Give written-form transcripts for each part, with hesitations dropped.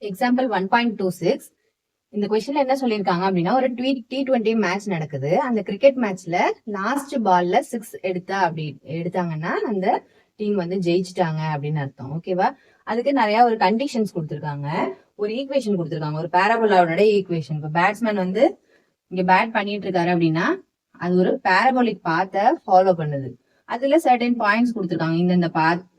Example 1.26 இந்த கொஸ்டின்ல என்ன சொல்லியிருக்காங்க அப்படின்னா ஒரு T20 மேட்ச் நடக்குது. அந்த கிரிக்கெட் மேட்ச்ல லாஸ்ட் பால்ல 6 எடுத்தாங்கன்னா அந்த டீம் வந்து ஜெயிச்சிட்டாங்க அப்படின்னு அர்த்தம். ஓகேவா? அதுக்கு நிறைய ஒரு கண்டிஷன்ஸ் கொடுத்துருக்காங்க, ஒரு ஈக்குவேஷன் கொடுத்துருக்காங்க, ஒரு பேரபோலாவோட ஈக்குவேஷன். இப்போ பேட்ஸ்மேன் வந்து இங்க பேட் பண்ணிட்டு இருக்காரு அப்படின்னா அது ஒரு பேரபோலிக் பாத்தை ஃபாலோ பண்ணுது. அதுல சர்டன் பாயிண்ட்ஸ் கொடுத்துருக்காங்க.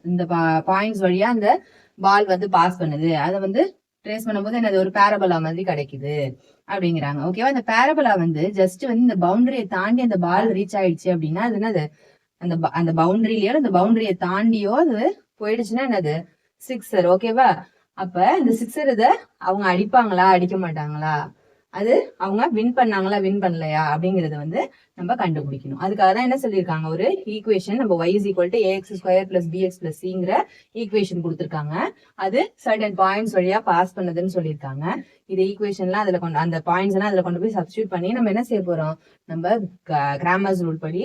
இந்த பாயிண்ட்ஸ் வழியா அந்த பால் வந்து பாஸ் பண்ணுது. அதை வந்து ட்ரேஸ் பண்ணும்போது என்னது ஒரு பேரபோலா மாதிரி கிடைக்குது அப்படிங்கிறாங்க. ஓகேவா? இந்த பேரபோலா வந்து ஜஸ்ட் வந்து இந்த பவுண்டரியை தாண்டி அந்த பால் ரீச் ஆயிடுச்சு அப்படின்னா அது என்னது அந்த பவுண்டரியிலயோ அந்த பவுண்டரியை தாண்டியோ அது போயிடுச்சுன்னா என்னது சிக்ஸர். ஓகேவா? அப்ப இந்த சிக்ஸர் இதை அவங்க அடிப்பாங்களா அடிக்க மாட்டாங்களா, அது அவங்க வின் பண்ணாங்களா வின் பண்ணலையா அப்படிங்கறத வந்து நம்ம கண்டுபிடிக்கணும். அதுக்காக தான் என்ன சொல்லியிருக்காங்க, ஒரு ஈக்குவேஷன் நம்ம y is equal to ax square plus bx plus cங்கிற ஈக்குவேஷன் கொடுத்துருக்காங்க. அது சர்டன் பாயிண்ட்ஸ் வழியா பாஸ் பண்ணுதுன்னு சொல்லியிருக்காங்க. இது ஈக்குவேஷன்லாம் அதுல கொண்டு அந்த பாயிண்ட்ஸ் எல்லாம் அதுல கொண்டு போய் சப்ஸ்டியூட் பண்ணி நம்ம என்ன செய்ய போறோம், நம்ம கிராமர்ஸ் ரூல் படி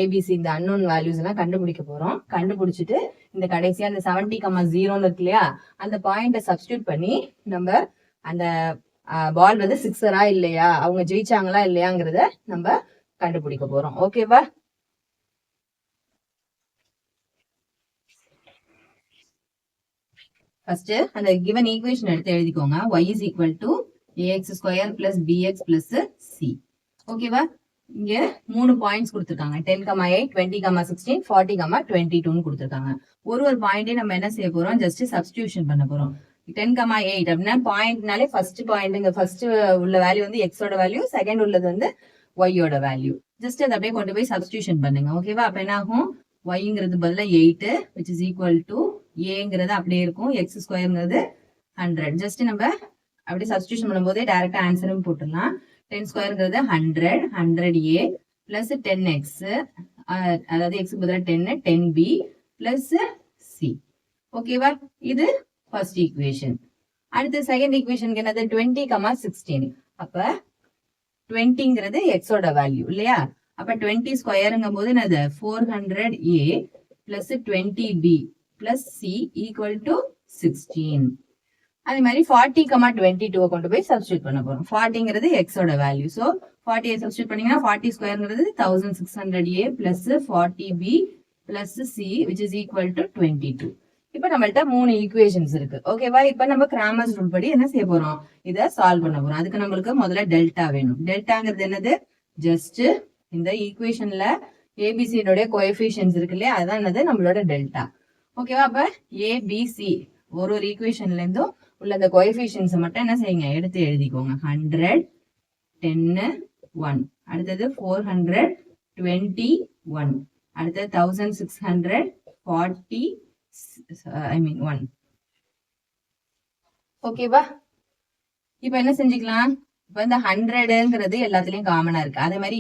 ஏபிசி இந்த அன்னோன் வேல்யூஸ் எல்லாம் கண்டுபிடிக்க போறோம். கண்டுபிடிச்சிட்டு இந்த கடைசியா அந்த 70,0 இருக்கு இல்லையா, அந்த பாயிண்ட சப்ஸ்டியூட் பண்ணி நம்ம அந்த பால் வந்து சிக்ஸரா இல்லையா, அவங்க ஜெயிச்சாங்களா இல்லையாங்கிறத நம்ம கண்டுபிடிக்க போறோம். ஓகேவா? ஃபர்ஸ்ட் அந்த கிவன் ஈக்குவேஷன் எடுத்து எழுதிக்கோங்க. y is equal to ax square plus bx plus c. ஓகேவா? இங்க 3 பாயிண்ட்ஸ் கொடுத்துருக்காங்க. 10,8, 20,16, 40,22 கொடுத்துருக்காங்க. ஒரு பாயிண்டே நம்ம என்ன செய்ய போறோம், ஜஸ்ட் சப்ஸ்டிடியூஷன் பண்ண போறோம். 10,8 அப்படின்னா பாயிண்ட்னாலே ஃபர்ஸ்ட் பாயிண்ட் ஃபர்ஸ்ட் உள்ள வேல்யூ வந்து எக்ஸோட வேல்யூ, செகண்ட் உள்ளது வந்து ஒய்யோட வேல்யூ. ஜஸ்ட் அதை அப்படியே கொண்டு போய் சப்ஸ்டிடியூஷன் பண்ணுங்க. ஓகேவா? அப்ப என்ன ஆகும், ஒய்ங்கிறது பதிலா 8 which is equal to ஏங்கிறது அப்படியே இருக்கும், எக்ஸ் ஸ்கொயர்ங்கிறது 100. ஜஸ்ட் நம்ம அப்படியே சப்ஸ்டிடியூஷன் பண்ணும்போதே டைரக்டா ஆன்சரும் போட்டுடலாம். 10 ஸ்கொயர்ங்கிறது 100, 100a பிளஸ் 10x, அதாவது எக்ஸுக்கு பதிலா 10, 10b பிளஸ் c. ஓகேவா? இது ஃபர்ஸ்ட் ஈக்குவேஷன். அடுத்து செகண்ட் ஈக்குவேஷனுக்கு என்னது 20,16. அப்ப 20ங்கிறது எக்ஸோட வேல்யூ இல்லையா, அப்ப 20 ஸ்கொயருங்கும் போது என்னது 400a plus 20b plus c equal to 16. அதே மாதிரி 40,22 கொண்டு போய் சப்ஸ்டியூட் பண்ண போறோம். 40ங்கிறது எக்ஸோட வேல்யூ, ஸோ 40 சப்ஸ்டியூட் பண்ணீங்கன்னா 40 ஸ்கொயருங்கிறது 1600a plus 40b plus c which is equal to 22. இப்ப நம்மள்ட்ட 3 ஈக்குவேஷன்ஸ் இருக்கு. ஓகேவா? இப்ப நம்ம கிராமர்ஸ் ரூல் படி என்ன செய்ய போறோம், இதை சால்வ் பண்ண போறோம். அதுக்கு நம்மளுக்கு முதல்ல டெல்டா வேணும். டெல்டாங்கிறது என்னது, ஜஸ்ட் இந்த ஈக்குவேஷன்ல ஏபிசியோட கோஎஃபிஷியன்ட்ஸ் இருக்கு இல்லையா, அதான் என்னது நம்மளோட டெல்டா. ஓகேவா? அப்ப ஏபிசி ஒரு ஈக்குவேஷன்ல இருந்தும் உள்ள அந்த கோஎஃபிஷியன்ட்ஸ் மட்டும் என்ன செய்யுங்க, எடுத்து எழுதிக்கோங்க. 100, 10, 1, அடுத்தது 421, அடுத்தது 1640, 1. ஓகேவா? இப்ப என்ன செஞ்சுக்கலாம், இப்ப இந்த 100ங்கிறது எல்லாத்துலயும் காமனா இருக்கு. அதே மாதிரி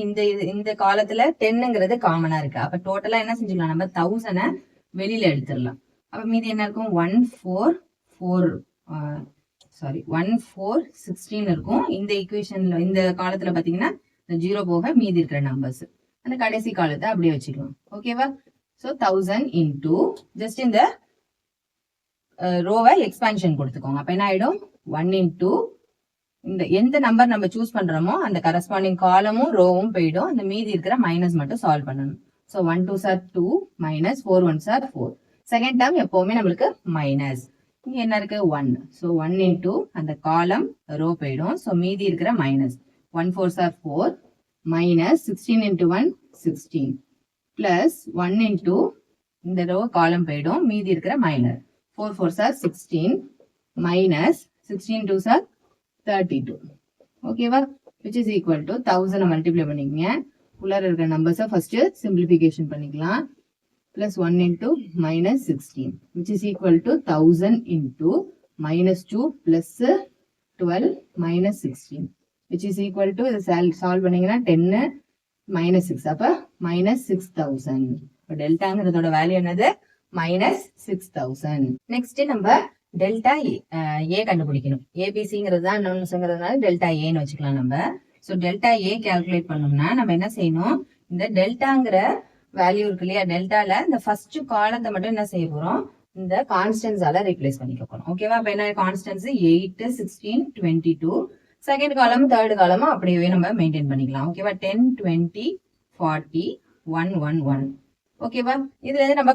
இந்த காலத்துல 10ங்கிறது காமனா இருக்கு. அப்ப டோட்டலா என்ன செஞ்சுக்கலாம், நம்ம 1000 வெளியில எடுத்துடலாம். அப்ப மீதி என்ன இருக்கும், 1416 இருக்கும். இந்த ஈக்குவேஷன்ல இந்த காலத்துல பாத்தீங்கன்னா இந்த 0 போக மீதி இருக்கிற நம்பர்ஸ் அந்த கடைசி காலத்தை அப்படியே வச்சுக்கலாம். ஓகேவா? ஸோ 1000 இன்டூ ஜஸ்ட் இந்த ரோவை எக்ஸ்பான்ஷன் கொடுத்துக்கோங்க. அப்ப என்ன ஆயிடும், 1 இன்டூ இந்த எந்த நம்பர் நம்ம சூஸ் பண்றோமோ அந்த கரஸ்பாண்டிங் காலமும் ரோவும் போயிடும். அந்த மீதி இருக்கிற மைனஸ் மட்டும் சால்வ் பண்ணணும். So 1 2s are 2 minus 4 1s are 4. Second term எப்பவுமே நம்மளுக்கு மைனஸ். இங்க என்ன இருக்கு 1. ஸோ 1 இன்டூ அந்த காலம் ரோ போயிடும். ஸோ மீதி இருக்கிற minus 1 4s are 4 minus 16 into 1 16 plus 1 into இந்த ரோ காலம் போயிடும், மீதி இருக்கிற minus 4 4s are 16 minus 16 2s are 32. ஓகேவா? which is equal to 1000 multiply பண்ணிக்கங்க. உள்ளார இருக்கிற நம்பர்ஸை ஃபர்ஸ்ட் சிம்பிளிஃபிகேஷன் பண்ணிக்கலாம். Plus 1 into minus 16 which is equal to 1000 into minus 2 plus 12 minus 16 which is equal to இதை சால்வ் பண்ணீங்கன்னா 10 மைனஸ் 6, அப்ப மைனஸ் 6000. டெல்டாங்கிறதோட வேல்யூ என்னது, மைனஸ் 6000. நெக்ஸ்ட் நம்ம டெல்டா ஏ கண்டுபிடிக்கணும். ஏபிசிங்கிறது தான் நோன்ஸ்ங்கிறதுனால டெல்டா ஏன்னு வச்சுக்கலாம் நம்ம. ஸோ டெல்டா ஏ கால்குலேட் பண்ணோம்னா நம்ம என்ன செய்யணும், இந்த டெல்டாங்கிற வேல்யூ இருக்கு இல்லையா, டெல்டால இந்த ஃபர்ஸ்ட் காலத்தை மட்டும் என்ன செய்ய போறோம், இந்த கான்ஸ்டன்ஸால ரீப்ளேஸ் பண்ணிக்க போறோம். ஓகேவா? அப்ப என்ன கான்ஸ்டன்ஸ் 8, 16, 22. செகண்ட் காலம் தேர்ட் காலம் அப்படியே நம்ம மெயின்டைன் பண்ணிக்கலாம். ஓகேவா? 10, 20, 40, 1, 1, 1. ஓகேவா? இதுல இருந்து நம்ம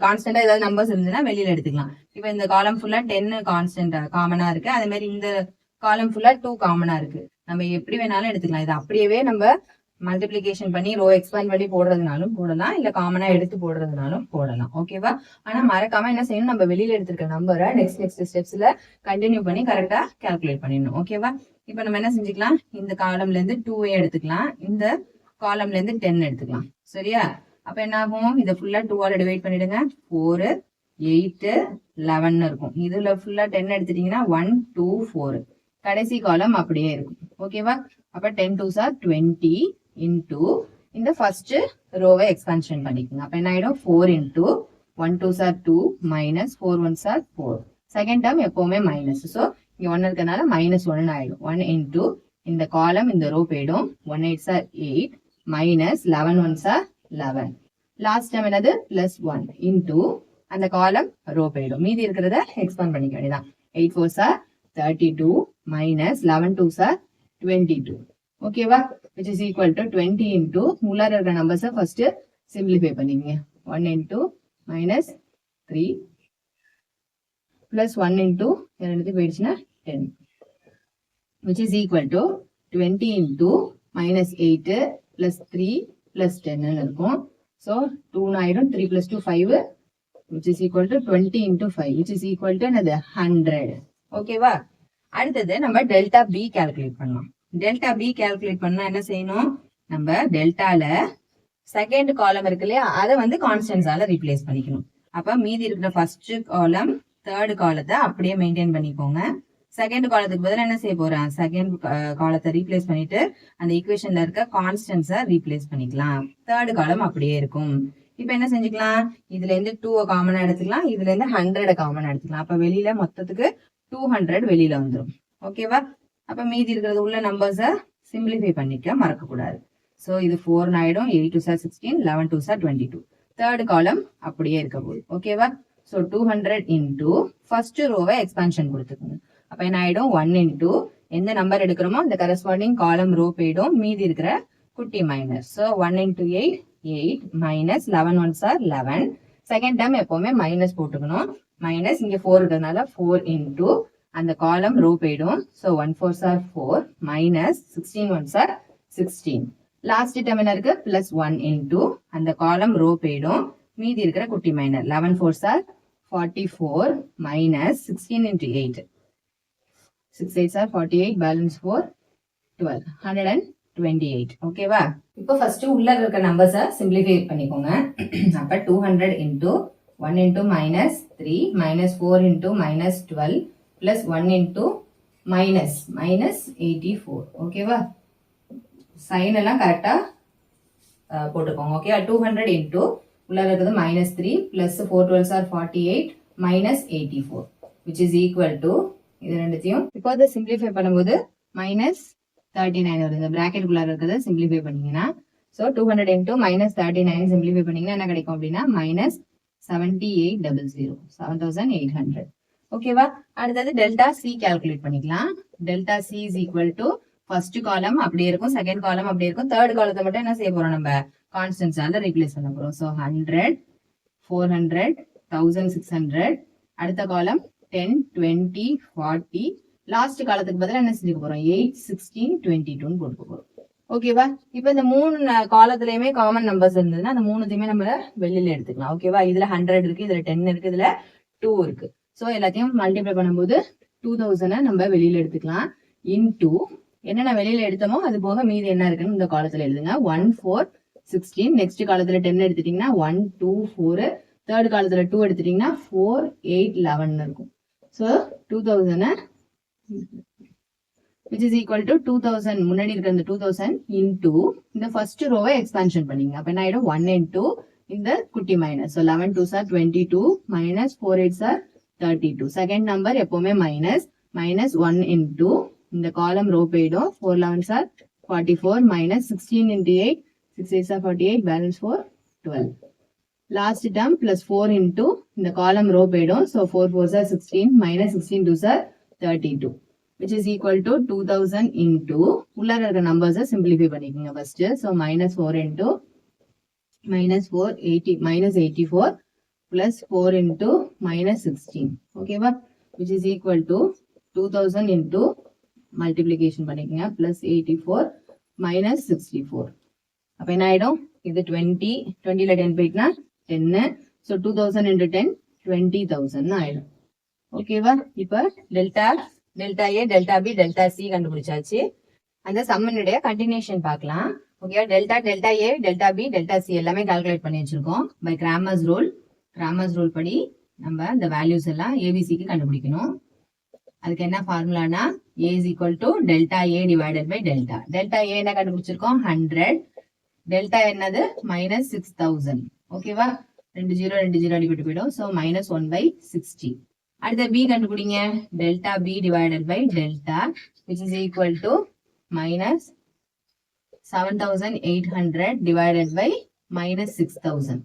கான்ஸ்டன்டா ஏதாவது நம்பர்ஸ் இருந்ததுன்னா வெளியில எடுத்துக்கலாம். இப்ப இந்த காலம் ஃபுல்லா 10 கான்ஸ்டன்ட் காமனா இருக்கு. அதே மாதிரி இந்த காலம் ஃபுல்லா 2 காமனா இருக்கு. நம்ம எப்படி வேணாலும் எடுத்துக்கலாம். இது அப்படியே நம்ம மல்டிபிளிகேஷன் பண்ணி ரோ எக்ஸ்பேண்ட் பண்ணி போடுறதுனாலும் போடலாம், இல்ல காமனா எடுத்து போடுறதுனாலும் போடலாம். ஓகேவா? ஆனா மறக்காம என்ன செய்யணும், நம்ம வெளியில எடுத்திருக்க நம்பரை நெக்ஸ்ட் ஸ்டெப்ஸ்ல கண்டினியூ பண்ணி கரெக்டா கால்குலேட் பண்ணிடணும். ஓகேவா? இப்ப நம்ம என்ன செஞ்சுக்கலாம், இந்த காலம்ல இருந்து 2 எடுத்துக்கலாம், இந்த காலம்ல இருந்து 10 எடுத்துக்கலாம். சரியா? அப்ப என்ன ஆகும், இதை ஃபுல்லா 2ஆல டிவைட் பண்ணிடுங்க. 4, 8, 11 இருக்கும். இதுல ஃபுல்லா 10 எடுத்துட்டீங்கன்னா 1, 2, 4. கடைசி காலம் அப்படியே இருக்கும். ஓகேவா? அப்ப 10 2s are 20 into இந்த ஃபர்ஸ்ட் ரோவை எக்ஸ்பான்ஷன் பண்ணிக்கோங்க. அப்ப என்ன ஆயிடும், 4 into 1 2s are 2 minus 4 1s are 4. Second term எப்பவுமே மைனஸ். ஸோ இங்க 1 இருக்கனால -1 ஆயிடும். 1 into இந்த காலம் இந்த ரோ போயிடும். 1 8s are 8 minus 11 1s are 11. Last time என்னது +1 into அந்த காலம் ரோ போயிடும். மீதி இருக்கிறத எக்ஸ்பாண்ட் பண்ணிக்க வேண்டியதான். 8 4s are 32 minus 11 2s are 22. ஓகேவா? which is equal to 20 into உள்ளார இருக்கிற நம்பர்ஸை ஃபர்ஸ்ட் சிம்பிளிஃபை பண்ணிங்க. 1 into minus 3 plus 1 into ரெண்டுத்து போயிடுச்சுன்னா 10, which is equal to 20 into minus 8 plus 3 plus 10 இருக்கும். So 2 ஆயிடும். 3 plus 2 5, which is equal to 20 into 5, which is equal to என்னது 100. ஓகேவா? அடுத்தது நம்ம டெல்டா பி கால்குலேட் பண்ணலாம். டெல்டா பி கால்குலேட் பண்ணா என்ன செய்யணும், நம்ம டெல்டால செகண்ட் காலம் இருக்கு இல்லையா, அதை வந்து கான்ஸ்டன்ஸால ரீப்ளேஸ் பண்ணிக்கணும். அப்ப மீதி இருக்கிற ஃபர்ஸ்ட் காலம் தேர்ட் காலத்தை அப்படியே மெயின்டைன் பண்ணிக்கோங்க. செகண்ட் காலத்துக்கு பதிலா என்ன செய்ய போறேன், செகண்ட் காலத்தை ரீப்ளேஸ் பண்ணிட்டு அந்த ஈக்குவேஷன்ல இருக்க கான்ஸ்டன்ஸை ரீப்ளேஸ் பண்ணிக்கலாம். தேர்ட் காலம் அப்படியே இருக்கும். இப்ப என்ன செஞ்சுக்கலாம், இதுல இருந்து 2 காமனா எடுத்துக்கலாம், இதுல இருந்து 100 காமனா எடுத்துக்கலாம். அப்ப வெளியில மொத்தத்துக்கு 200 வெளியில வந்துடும். ஓகேவா? அப்ப மீதி இருக்கிறது உள்ள நம்பர்ஸை சிம்பிளிஃபை பண்ணிக்க மறக்க கூடாது. சோ இது 4 ஆயிடும். 8 2s are 16, 11 2s are 22. Third காலம் அப்படியே இருக்க போகுது. ஓகேவா? சோ 200 into ஃபர்ஸ்ட் ரோவை எக்ஸ்பான்ஷன் கொடுத்துக்கோங்க. அப்ப என்ன ஆயிடும், 1 into எந்த நம்பர் எடுக்கிறோமோ அந்த கரஸ்பாண்டிங் காலம் ரோ போயிடும். மீதி இருக்கிற குட்டி minus. So 1 into 8 8 minus 11 1s are 11. Second time எப்பவுமே மைனஸ் போட்டுக்கணும். மைனஸ் இங்க 4 இருக்கிறதுனால 4 into அந்த காலம் ரோ போயிடும். So 1 4s are 4 minus 16 1s are 16. Last time என்ன இருக்கு, +1 into அந்த காலம் ரோ போயிடும். மீதி இருக்கிற குட்டி minor 11 4s are 44 minus 16 into 8. 6 8s are 48, balance 4 12, 128. ஓகேவா? இப்போ ஃபர்ஸ்ட் உள்ள இருக்க நம்பர்ஸை சிம்பிளிஃபை பண்ணிக்கோங்க. அப்ப 200 into 1 into minus 3 minus 4 into minus 12 plus 1 into minus 84. ஓகேவா? சைன் எல்லாம் கரெக்டா போட்டுக்கோங்க. ஓகே, 200 into உள்ள இருக்கிறது -3 plus 4 12s are 48 minus 84, which is equal to இது ரெண்டுத்தையும் இப்போ அதை சிம்பிளிஃபை பண்ணும்போது -39 வருது. இந்த பிராக்கெட் குள்ள இருக்கிறத சிம்பிளிஃபை பண்ணீங்கன்னா, சோ 200 into -39 சிம்பிளிஃபை பண்ணீங்கன்னா என்ன கிடைக்கும் அப்படின்னா -7800, 7800. ஓகேவா? அடுத்தது டெல்டா சி கால்குலேட் பண்ணிக்கலாம். Delta C is equal to first column அப்படியே இருக்கும், செகண்ட் காலம் அப்படியே இருக்கும், தேர்ட் காலத்தை மட்டும் என்ன செய்ய போறோம், நம்ம கான்ஸ்டன்ஸால ரீப்ளேஸ் பண்ண போறோம். சோ 100 400 1600. அடுத்த காலம் 10 20 40. லாஸ்ட் காலத்துக்கு பதிலா என்ன செஞ்சுக்க போறோம், 8 16 22 போட்டுக்க போறோம். ஓகேவா? இப்ப இந்த 3 காலத்திலயுமே காமன் நம்பர்ஸ் இருந்ததுன்னா அந்த 3த்தையுமே நம்ம வெளியில எடுத்துக்கலாம். ஓகேவா? இதுல 100 இருக்கு, இதுல 10 இருக்கு, இதுல 2 இருக்கு. சோ எல்லாத்தையும் மல்டிப்ளை பண்ணும்போது 2000 நம்ம வெளியில எடுத்துக்கலாம். இன்டூ என்னென்ன வெளியில எடுத்தோமோ அது போக மீதி என்ன இருக்குன்னு இந்த காலத்துல எழுதுங்க. 1 4 16. நெக்ஸ்ட் காலத்துல 10 எடுத்துட்டீங்கன்னா 1 2 4. தேர்ட் காலத்துல 2 எடுத்துட்டீங்கன்னா 4 8 11 இருக்கும். So 2000 which is equal to 2000 முன்னாடி இருக்கிற இந்த 2000 into இந்த ஃபர்ஸ்ட் ரோவை எக்ஸ்பான்ஷன் பண்ணீங்க. அப்ப என்ன ஆயிடும், 1 into இந்த குட்டி minus. So 11 2s are 22 minus 4 8s are 32. Second number எப்பவுமே மைனஸ். -1 into இந்த காலம் ரோ போயிடும். 4 11s are 44 minus 16 into 8 6 8s are 48, balance 4 12, last term plus 4 into இந்த காலம் ரோ போயிடும். So 4 4s are 16 minus 16 2s are 32 which is equal to 2000 into உள்ள இருக்கிற நம்பர்ஸை சிம்பிளிஃபை பண்ணிக்கோங்க first. So minus 4 into minus 84 plus 4 into minus 16 ஓகேவா, which is equal to 2000 into multiplication பண்ணிக்கோங்க plus 84 minus 64. அப்ப என்ன ஆயிடும், இது 20 20ல 10 போயிட்டுனா 10. ஸோ 2000 into 10 20,000 ஆயிடும். ஓகேவா, இப்ப டெல்டா ஏ டெல்டா பி டெல்டா சி கண்டுபிடிச்சாச்சு. அந்த சம்மனுடைய கண்டினியூஷன் பார்க்கலாம். ஓகேவா, டெல்டா ஏ டெல்டா பி டெல்டா சி எல்லாமே கால்குலேட் பண்ணி வச்சிருக்கோம். பை கிராமர்ஸ் ரூல் படி நம்ம இந்த வேல்யூஸ் எல்லாம் ஏபிசிக்கு கண்டுபிடிக்கணும். அதுக்கு என்ன ஃபார்முலானா A is equal to delta A divided by delta. Delta A என்ன கண்டுபிடிச்சிருக்கோம் 100, டெல்டா என்னது மைனஸ் 6000. ஓகேவா, 2 0 அடிபட்டு போயிடும். So minus 1/60. அடுத்த பி கண்டுபிடிங்க, delta B divided by delta which is equal to minus 7800 divided by minus 6000.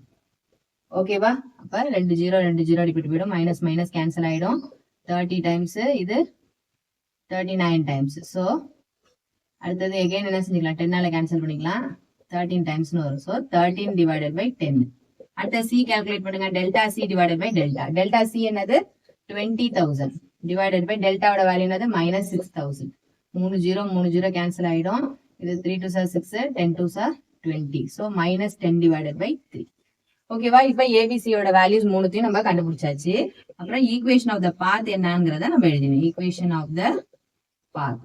ஓகேவா, அப்ப 2 0 அடிபட்டு போயிடும். மைனஸ் மைனஸ் கேன்சல் ஆயிடும். 30 டைம்ஸ் இது 39 டைம்ஸ். ஸோ அடுத்தது எகைன் என்ன செஞ்சுக்கலாம், 10ஆல கேன்சல் பண்ணிக்கலாம். 13 டைம்ஸ்னு வரும். So 13 divided by 10. அடுத்த சி கால்குலேட் பண்ணுங்க, delta C divided by delta. Delta C என்னது 20,000 டிவைடட் பை டெல்டாவோட வேல்யூ என்னது மைனஸ் 6000. 3 0 கேன்சல் ஆயிடும். இது 3 2s are 6, 10 2s are 20. So minus 10 divided by 3. ஓகேவா, இப்ப ஏபிசியோட வேல்யூஸ் மூணுத்தையும் நம்ம கண்டுபிடிச்சாச்சு. அப்புறம் ஈக்குவேஷன் ஆஃப் த பாத் என்னங்கிறத நம்ம எழுதணும். ஈக்குவேஷன் ஆஃப் த பாத்.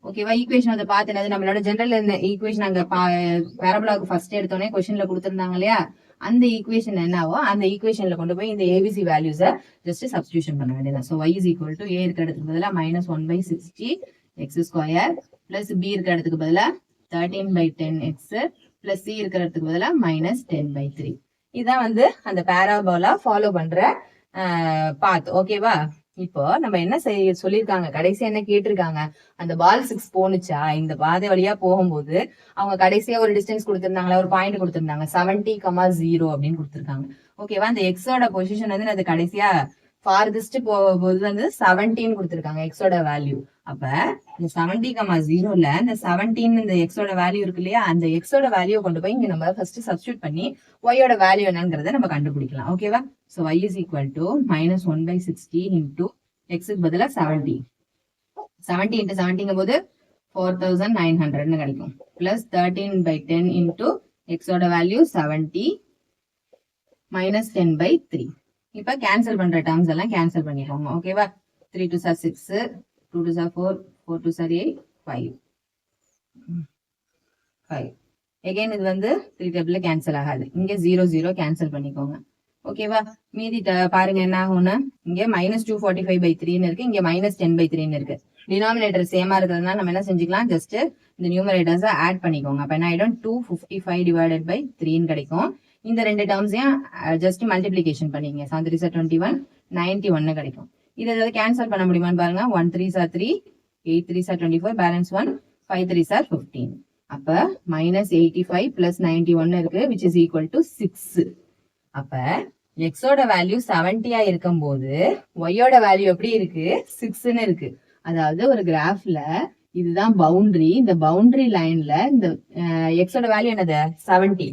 ஓகேவா, ஈக்குவேஷன் ஆஃப் த பாத் என்னது, நம்மளோட ஜெனரல் ஈக்குவேஷன் அங்க பேரபோலாவுக்கு ஃபர்ஸ்ட் எடுத்தோடனே கொஸ்டின்ல கொடுத்திருந்தாங்க இல்லையா, அந்த ஈக்குவேஷன் என்னவோ அந்த ஈக்குவேஷன்ல கொண்டு போய் இந்த ஏபிசி வேல்யூஸை ஜஸ்ட் சப்ஸ்டியூஷன் பண்ண வேண்டியதான். So y is equal to a இருக்க இடத்துக்கு பதிலாக minus 1/60 x square plus b இருக்க இடத்துக்கு பதிலாக 13/10 x பிளஸ் சி இருக்கிற இடத்துக்கு பதிலாக மைனஸ் 10/3. இதான் வந்து அந்த பேராபோலா ஃபாலோ பண்ற பாத். ஓகேவா, இப்போ நம்ம என்ன சொல்லியிருக்காங்க, கடைசியா என்ன கேட்டிருக்காங்க, அந்த பால் 6 போனுச்சா இந்த பாதை வழியா போகும்போது அவங்க கடைசியா ஒரு டிஸ்டன்ஸ் கொடுத்திருந்தாங்களா, ஒரு பாயிண்ட் கொடுத்திருந்தாங்க 70,0 அப்படின்னு கொடுத்திருக்காங்க. ஓகேவா, அந்த எக்ஸோட பொசிஷன் வந்து அது கடைசியா ஃபார்தஸ்ட் போகும்போது வந்து 17 கொடுத்திருக்காங்க எக்ஸோட வேல்யூ. அப்ப இந்த 70,0ல இந்த 17 இந்த எக்ஸோட வேல்யூ இருக்கு இல்லையா, அந்த எக்ஸோட வேல்யூ கொண்டு போய் இங்க நம்ம ஃபர்ஸ்ட் சப்ஸ்டியூட் பண்ணி ஒய்யோட வேல்யூ என்னங்கிறத நம்ம கண்டுபிடிக்கலாம். ஓகேவா, so y is equal to minus 1/60 into எக்ஸுக்கு பதிலா 70. 70 into 70ங்கும் போது 4900 கிடைக்கும். பிளஸ் 13/10 into எக்ஸோட வேல்யூ 70 மைனஸ் 10/3. இப்ப கேன்சல் பண்ற டேர்ம்ஸ் எல்லாம் கேன்சல் பண்ணிக்கோங்க. ஓகேவா, 3 2s are 6, 2 2s are 4, 4 2s are 8, 5. Again இது வந்து 3 டேபிள்ல கேன்சல் ஆகாது. இங்க 0 0 கேன்சல் பண்ணிக்கோங்க. ஓகேவா, மீதி பாருங்க என்ன ஆகும்னா இங்க மைனஸ் 245/3 இருக்கு, இங்க மைனஸ் 10/3 இருக்கு. டினாமினேட்டர் சேமா இருக்கிறதுனால நம்ம என்ன செஞ்சுக்கலாம், ஜஸ்ட் இந்த நியூமரேட்டர்ஸ் ஆட் பண்ணிக்கோங்க. அப்ப என்ன ஆயிடும் 255 டிவைடட் பை 3 கிடைக்கும். இந்த ரெண்டு டேர்ம்ஸையும் ஜஸ்ட் மல்டிபிளிகேஷன் பண்ணீங்க. 7 3s are 21, 91 கிடைக்கும். இதை ஏதாவது கேன்சல் பண்ண முடியுமான்னு பாருங்க. 1 3s are 3, 8 3s are 24, balance 1, 5 3s are 15. அப்ப மைனஸ் 85 பிளஸ் 91 இருக்கு which is equal to 6. அப்ப எக்ஸோட வேல்யூ 70 இருக்கும் போது ஒய்யோட வேல்யூ எப்படி இருக்கு 6ன்னு இருக்கு. அதாவது ஒரு கிராஃப்ல இதுதான் பவுண்டரி, இந்த பவுண்டரி லைன்ல இந்த எக்ஸோட வேல்யூ என்னது 70.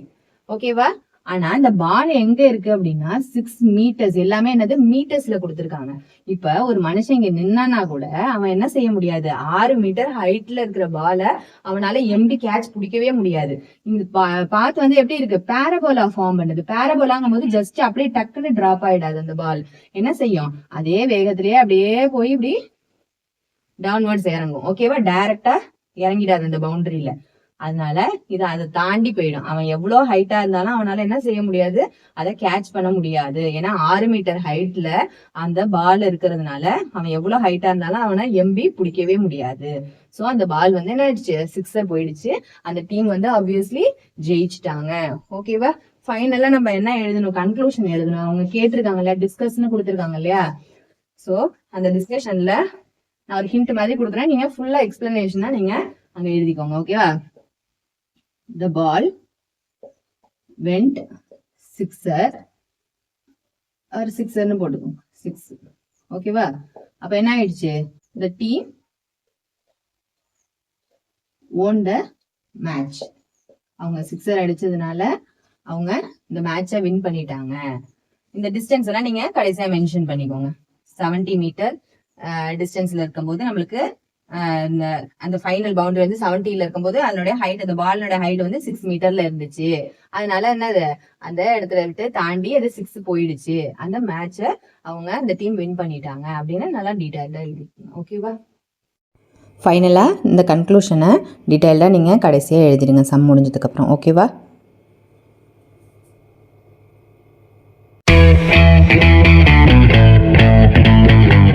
ஓகேவா, ஆனா இந்த பால் எங்க இருக்கு அப்படின்னா 6 மீட்டர்ஸ், எல்லாமே என்னது மீட்டர்ஸ்ல கொடுத்திருக்காங்க. இப்ப ஒரு மனுஷன் இங்க நின்னானா கூட அவன் என்ன செய்ய முடியாது, 6 மீட்டர் ஹைட்ல இருக்கிற பால அவனால எம்பி கேட்ச் பிடிக்கவே முடியாது. இந்த பாத் வந்து எப்படி இருக்கு, பேரபோலா ஃபார்ம் பண்ணுது. பேரபோலாங்கும் போது ஜஸ்ட் அப்படியே டக்குன்னு டிராப் ஆயிடாது. அந்த பால் என்ன செய்யும், அதே வேகத்திலேயே அப்படியே போய் இப்படி டவுன்வர்ட்ஸ் இறங்கும். ஓகேவா, டைரக்டா இறங்கிடாது அந்த பவுண்டரியில. அதனால இது அதை தாண்டி போயிடும். அவன் எவ்வளவு ஹைட்டா இருந்தாலும் அவனால என்ன செய்ய முடியாது, அதை கேட்ச் பண்ண முடியாது. ஏன்னா 6 மீட்டர் ஹைட்ல அந்த பால் இருக்கிறதுனால அவன் எவ்வளவு ஹைட்டா இருந்தாலும் அவனை எம்பி பிடிக்கவே முடியாது. சோ அந்த பால் வந்து என்ன ஆயிடுச்சு 6 போயிடுச்சு. அந்த டீம் வந்து ஆப்வியஸ்லி ஜெயிச்சிட்டாங்க. ஓகேவா, ஃபைனலா நம்ம என்ன எழுதணும், கன்க்ளூஷன் எழுதணும். அவங்க கேட்டிருக்காங்க இல்லையா, டிஸ்கஸ்ன்னு கொடுத்துருக்காங்க இல்லையா. சோ அந்த டிஸ்கஷன்ல நான் ஒரு ஹிண்ட் மாதிரி கொடுக்குறேன், நீங்க ஃபுல்லா எக்ஸ்பிளனேஷனா நீங்க அங்க எழுதிக்கோங்க. ஓகேவா, the ball went சிக்ஸர் ஒரு சிக்ஸர்னு போட்டுக்கோங்க 6 ஓகேவா. அப்ப என்ன ஆயிடுச்சு, இந்த டீம் won the match. அவங்க சிக்ஸர் அடிச்சதுனால அவங்க இந்த மேட்சை வின் பண்ணிட்டாங்க. இந்த டிஸ்டன்ஸ் எல்லாம் நீங்க கடைசியா மென்ஷன் பண்ணிக்கோங்க. 70 மீட்டர் டிஸ்டன்ஸ்ல இருக்கும்போது நம்மளுக்கு அந்த ஃபைனல் பவுண்டரி வந்து 70ல இருக்கும்போது அதனுடைய ஹைட், அந்த பாலோட ஹைட் வந்து 6 மீட்டர்ல இருந்துச்சு. அதனால என்னது, அந்த இடத்துல விட்டு தாண்டி அது 6 போயிடுச்சு. அந்த மேட்சை அவங்க அந்த டீம் வின் பண்ணிட்டாங்க அப்படின்னு நல்லா டீடைல்டா எழுதிக்கணும். ஓகேவா. ஃபைனலாக இந்த கன்க்ளூஷனை டீட்டெயில்டாக நீங்கள் கடைசியாக எழுதிடுங்க சம் முடிஞ்சதுக்கப்புறம். ஓகேவா.